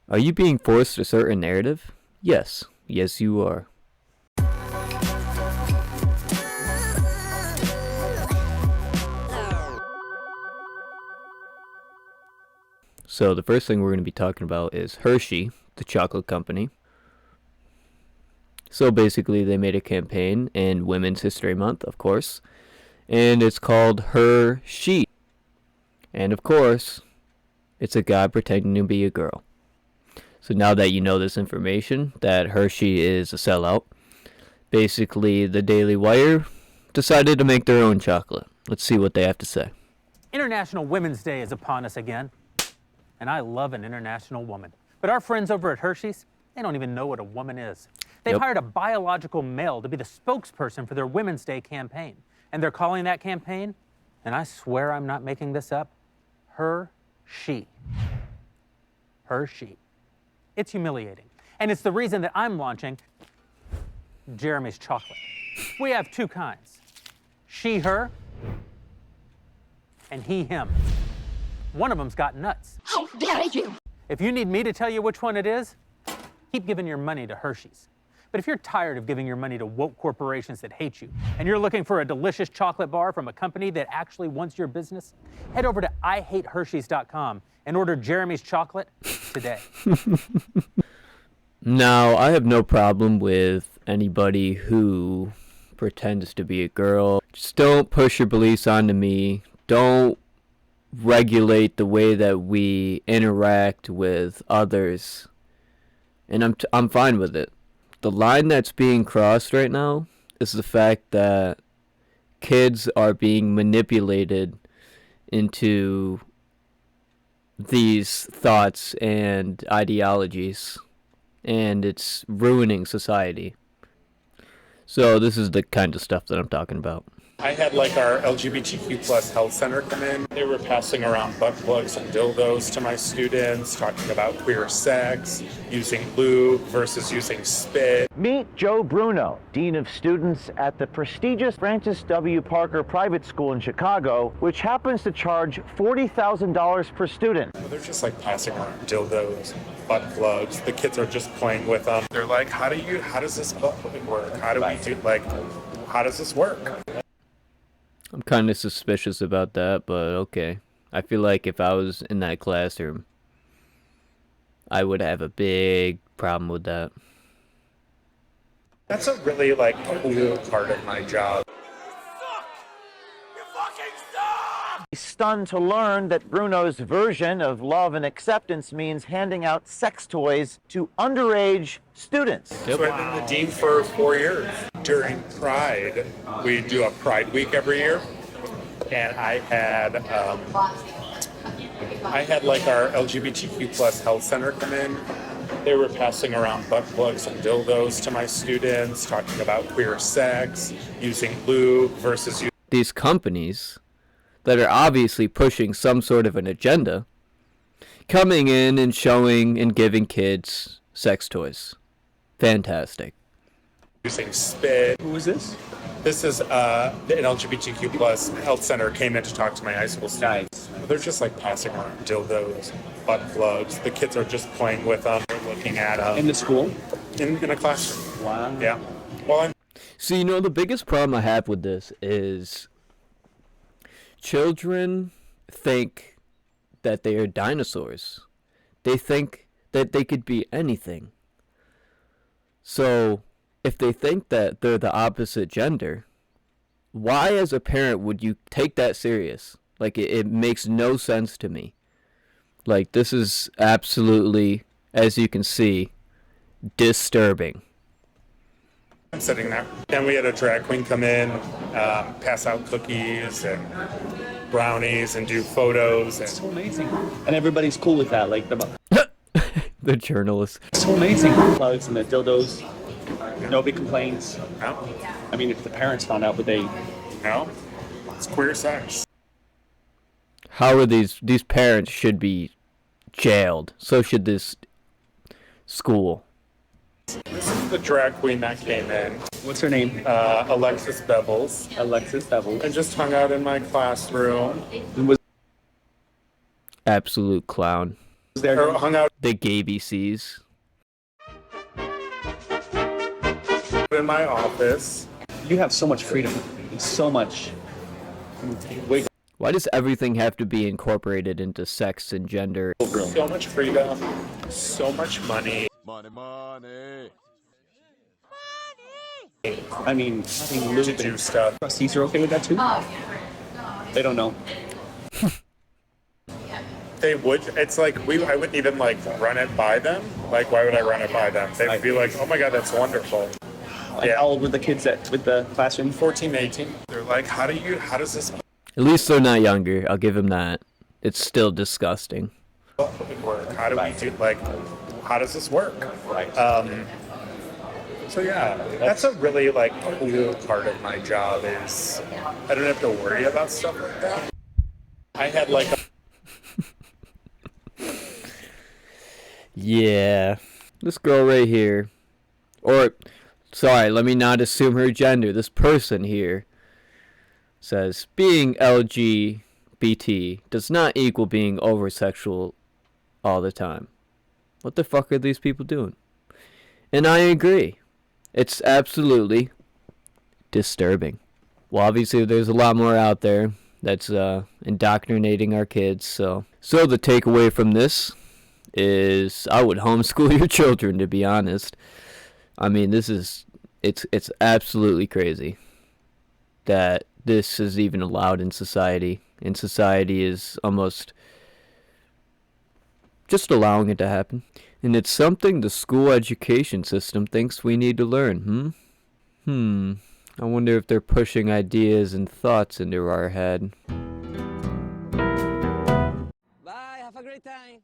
Are you being forced a certain narrative? Yes. Yes, you are. So the first thing we're going to be talking about is Hershey, the chocolate company. So basically they made a campaign in Women's History Month, of course, and it's called Hershey. And of course, it's a guy pretending to be a girl. So now that you know this information, that Hershey is a sellout, basically the Daily Wire decided to make their own chocolate. Let's see what they have to say. International Women's Day is upon us again, and I love an international woman. But our friends over at Hershey's, they don't even know what a woman is. They've hired a biological male to be the spokesperson for their Women's Day campaign. And they're calling that campaign, and I swear I'm not making this up, Hershey. Hershey. It's humiliating. And it's the reason that I'm launching Jeremy's chocolate. We have two kinds, she, her, and he, him. One of them's got nuts. How dare you! If you need me to tell you which one it is, keep giving your money to Hershey's. But if you're tired of giving your money to woke corporations that hate you, and you're looking for a delicious chocolate bar from a company that actually wants your business, head over to IHateHershey's.com and order Jeremy's chocolate today. Now, I have no problem with anybody who pretends to be a girl. Just don't push your beliefs onto me. Don't regulate the way that we interact with others. And I'm fine with it. The line that's being crossed right now is the fact that kids are being manipulated into these thoughts and ideologies, and it's ruining society. So this is the kind of stuff that I'm talking about. I had like our LGBTQ plus health center come in. They were passing around butt plugs and dildos to my students, talking about queer sex, using lube versus using spit. Meet Joe Bruno, Dean of Students at the prestigious Francis W. Parker Private School in Chicago, which happens to charge $40,000 per student. They're just like passing around dildos, butt plugs. The kids are just playing with them. They're like, how does this butt plug work? How does this work? I'm kind of suspicious about that, but okay. I feel like if I was in that classroom, I would have a big problem with that. That's a really cool part of my job. He's stunned to learn that Bruno's version of love and acceptance means handing out sex toys to underage students. So I've been the dean for 4 years. During Pride, we do a Pride Week every year, and I had like our LGBTQ plus health center come in. They were passing around butt plugs and dildos to my students, talking about queer sex, using lube versus these companies that are obviously pushing some sort of an agenda, coming in and showing and giving kids sex toys. Fantastic. Using spit. Who is this? This is an LGBTQ plus health center came in to talk to my high school students. They're just like passing around dildos, butt plugs. The kids are just playing with them. They're looking at them. In the school? In a classroom. Wow. Yeah. Well, So, the biggest problem I have with this is children think that they are dinosaurs. They think that they could be anything. So, if they think that they're the opposite gender, why as a parent would you take that serious? It makes no sense to me. This is absolutely, as you can see, disturbing. I'm sitting there. Then we had a drag queen come in, pass out cookies and brownies and do photos. It's so amazing. And everybody's cool with that. The journalists. It's so amazing. Plugs and the dildos. Nobody complains. No. I mean, if the parents found out, would they? No. It's queer sex. How are these parents should be jailed? So should this school. This is the drag queen that came in. What's her name? Alexis Bevels. Alexis Devil. And just hung out in my classroom. Absolute clown. there. or hung out The gay BCs. in my office. You have so much freedom. So much. Wake Why does everything have to be incorporated into sex and gender? So much freedom, so much money. I mean, To do stuff. trustees are okay with that too? They don't know. They would. It's like I wouldn't even like run it by them. Like, why would I run it by them? They would be like, "Oh my god, that's wonderful." Like, how old were the kids with the classroom? 14, 18. They're like, how does this At least they're not younger. I'll give them that. It's still disgusting. work? How do we do, like, how does this work? Right. So yeah, that's a really like cool part of my job is I don't have to worry about stuff like that. I had like Yeah. This girl right here. Or, sorry, let me not assume her gender. This person here says, being LGBT does not equal being over-sexual all the time. What the fuck are these people doing? And I agree. It's absolutely disturbing. Well, obviously, there's a lot more out there that's indoctrinating our kids. So the takeaway from this is I would homeschool your children, to be honest. I mean, it's absolutely crazy that this is even allowed in society. And society is almost just allowing it to happen. And it's something the school education system thinks we need to learn. I wonder if they're pushing ideas and thoughts into our head. Bye, have a great time.